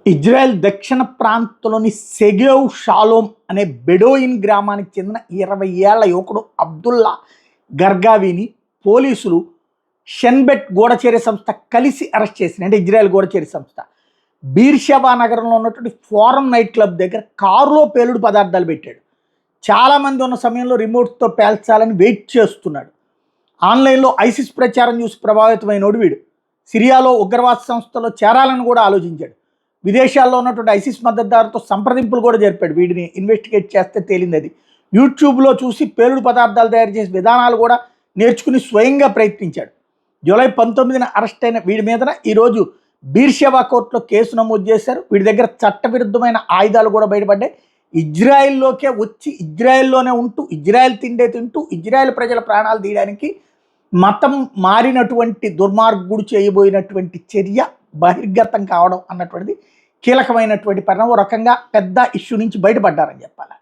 Israel దక్షిణ ప్రాంతంలోని సెగేవ్ shalom అనే బెడోయిన్ గ్రామానికి చెందిన 20 ఏళ్ల యువకుడు అబ్దుల్లా గర్గావీని పోలీసులు షెన్బెట్ గూఢచర్య సంస్థ కలిసి అరెస్ట్ చేసింది. అంటే ఇజ్రాయెల్ గూఢచర్య సంస్థ బీర్షెబా నగరంలో ఉన్నటువంటి ఫోరం నైట్ క్లబ్ దగ్గర కారులో పేలుడు పదార్థాలు పెట్టాడు. చాలామంది ఉన్న సమయంలో రిమోట్తో పేల్చాలని వెయిట్ చేస్తున్నాడు. ఆన్లైన్లో ఐసిస్ ప్రచారం చూసి ప్రభావితమైనోడు వీడు. సిరియాలో ఉగ్రవాద సంస్థలో చేరాలని కూడా ఆలోచించాడు. విదేశాల్లో ఉన్నటువంటి ఐసిస్ మద్దతుదారుతో సంప్రదింపులు కూడా జరిపాడు. వీడిని ఇన్వెస్టిగేట్ చేస్తే తేలింది అది. యూట్యూబ్లో చూసి పేలుడు పదార్థాలు తయారు చేసే విధానాలు కూడా నేర్చుకుని స్వయంగా ప్రయత్నించాడు. జూలై 19న అరెస్ట్ అయిన వీడి మీదన ఈరోజు బీర్షెబా కోర్టులో కేసు నమోదు చేశారు. వీడి దగ్గర చట్టవిరుద్ధమైన ఆయుధాలు కూడా బయటపడ్డాయి. ఇజ్రాయెల్లోకే వచ్చి ఇజ్రాయెల్లోనే ఉంటూ ఇజ్రాయెల్ తిండే తింటూ ఇజ్రాయెల్ ప్రజల ప్రాణాలు తీయడానికి మతం మారినటువంటి దుర్మార్గుడు చేయబోయినటువంటి చర్య బహిర్గతం కావడం అన్నటువంటిది కీలకమైనటువంటి పరిణామం. రకంగా పెద్ద ఇష్యూ నుంచి బయటపడ్డారని చెప్పాలి.